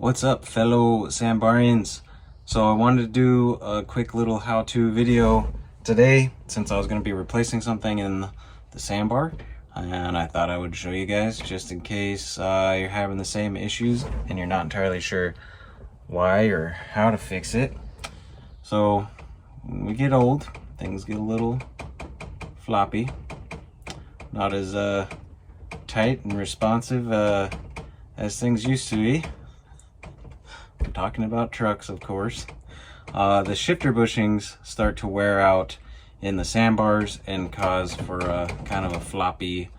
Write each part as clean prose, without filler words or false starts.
What's up, fellow Sambarians? So I wanted to do a quick little how-to video today since I was going to be replacing something in the sandbar, and I thought I would show you guys just in case you're having the same issues and you're not entirely sure why or how to fix it. So when we get old, things get a little floppy, not as tight and responsive as things used to be. I'm talking about trucks, of course. The shifter bushings start to wear out in the sandbars and cause for a kind of a floppy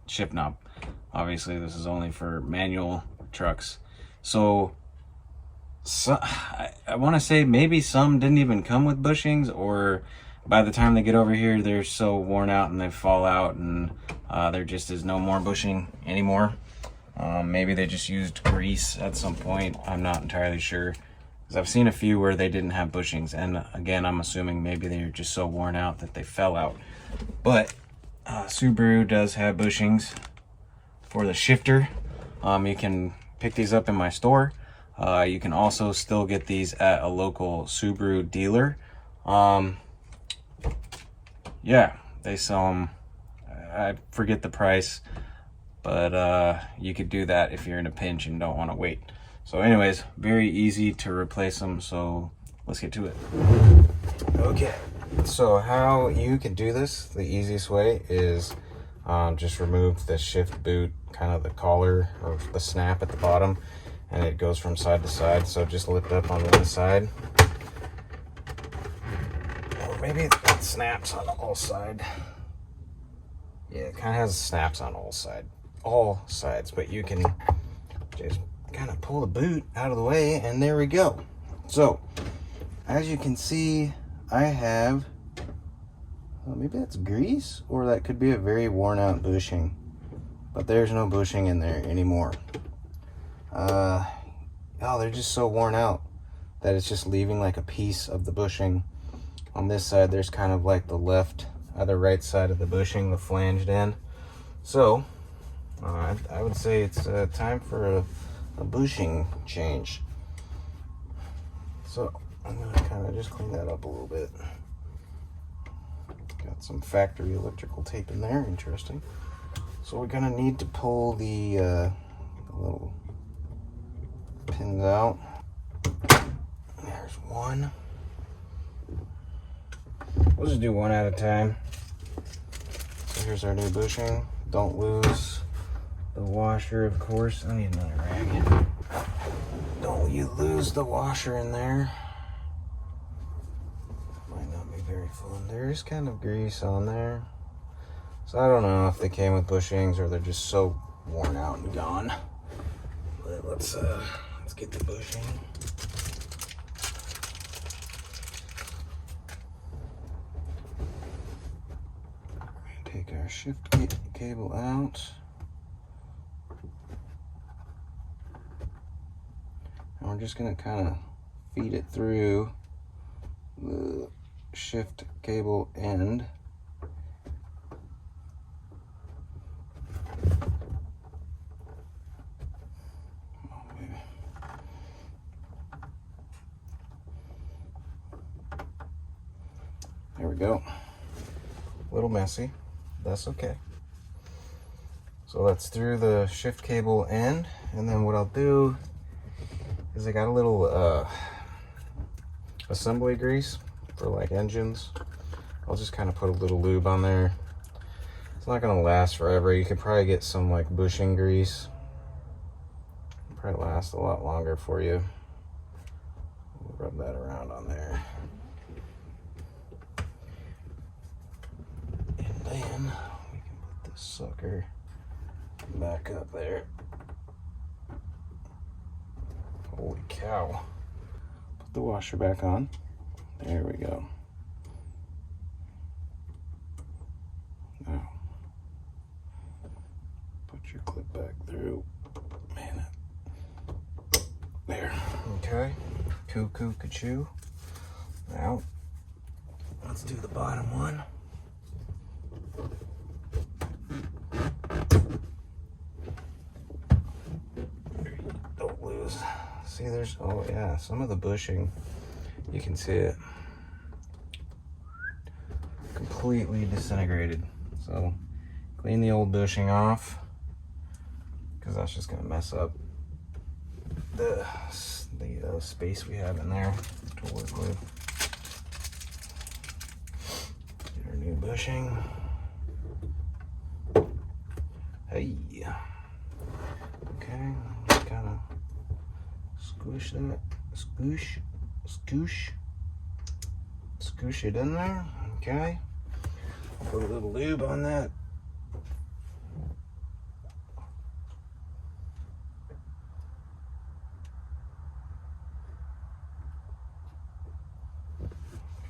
shift knob. Obviously, this is only for manual trucks. So I want to say maybe some didn't even come with bushings, or by the time they get over here, they're so worn out and they fall out, and there just is no more bushing anymore. Maybe they just used grease at some point. I'm not entirely sure, because I've seen a few where they didn't have bushings, and again, I'm assuming maybe they're just so worn out that they fell out. But Subaru does have bushings for the shifter. You can pick these up in my store. You can also still get these at a local Subaru dealer. Yeah, they sell them. I forget the price, but you could do that if you're in a pinch and don't want to wait. So anyways, very easy to replace them, so let's get to it. Okay, so how you can do this, the easiest way is just remove the shift boot, kind of the collar or the snap at the bottom, and it goes from side to side. So just lift up on one side, or maybe it snaps on all side. Yeah, it kind of has snaps on all sides, but you can just kind of pull the boot out of the way, and there we go. So as you can see, I have, well, maybe that's grease, or that could be a very worn out bushing, but there's no bushing in there anymore. Oh, they're just so worn out that it's just leaving like a piece of the bushing. On this side, there's kind of like the right side of the bushing, the flanged end. So I would say it's time for a bushing change. So I'm gonna kind of just clean that up a little bit. Got some factory electrical tape in there, interesting. So we're gonna need to pull the little pins out. There's one. We'll just do one at a time. So here's our new bushing. Don't lose the washer, of course. I need another rag. Don't you lose the washer in there. Might not be very fun. There's kind of grease on there. So I don't know if they came with bushings or they're just so worn out and gone. But let's get the bushing. Take our shift cable out. And we're just going to kind of feed it through the shift cable end. Oh, baby. There we go. A little messy. That's okay. So that's through the shift cable end, and then what I'll do is I got a little assembly grease for like engines. I'll just kind of put a little lube on there. It's not gonna last forever. You could probably get some like bushing grease. It'll probably last a lot longer for you. We'll rub that around on there. And then we can put this sucker back up there. Holy cow. Put the washer back on. There we go. Now, put your clip back through. Man, there. Okay. Cuckoo, ka-choo. Now, let's do the bottom one. see there's, oh yeah, some of the bushing, you can see it completely disintegrated. So clean the old bushing off, because that's just gonna mess up the space we have in there to work with. Get our new bushing. Hey, okay, just kind of squish that, scoosh it in there. Okay, put a little lube on that.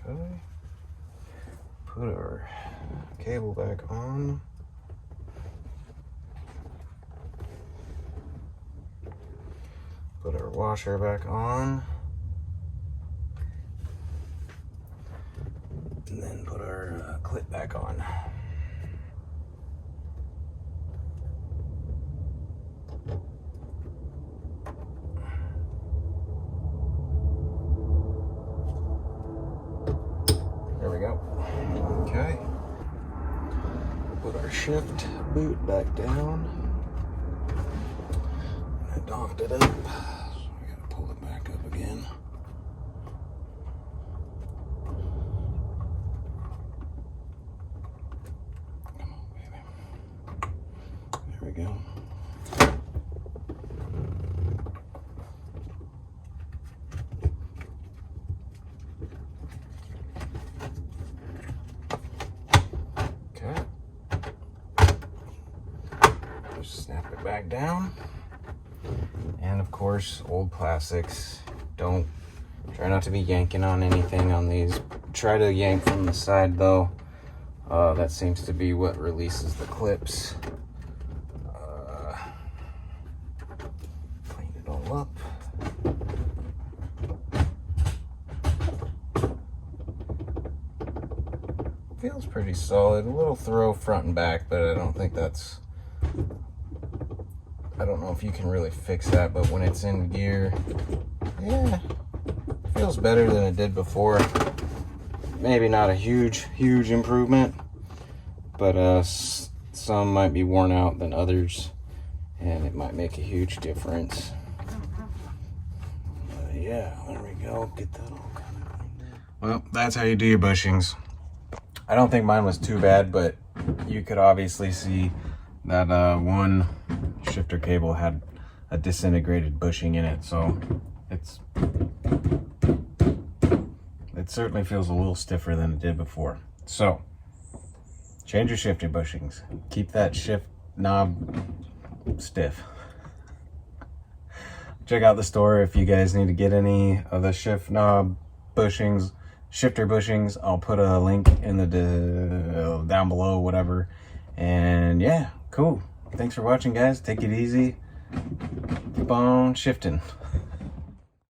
Okay, put our cable back on. Put our washer back on. And then put our clip back on. There we go. Okay. Put our shift boot back down. I docked it up, so we gotta pull it back up again. Come on, baby. There we go. Okay. Just snap it back down. And of course, old plastics. Try not to be yanking on anything on these. Try to yank from the side though. That seems to be what releases the clips. Clean it all up. Feels pretty solid. A little throw front and back, but I don't think that's, I don't know if you can really fix that, but when it's in gear, yeah, feels better than it did before. Maybe not a huge improvement, but some might be worn out than others, and it might make a huge difference. Yeah, there we go. Get that all kind of cleaned up. Well, that's how you do your bushings. I don't think mine was too bad, but you could obviously see that one shifter cable had a disintegrated bushing in it, so it certainly feels a little stiffer than it did before. So change your shifter bushings. Keep that shift knob stiff. Check out the store if you guys need to get any of the shift knob bushings, shifter bushings. I'll put a link in the down below, whatever. And yeah, cool. Thanks for watching, guys. Take it easy. Keep on shifting.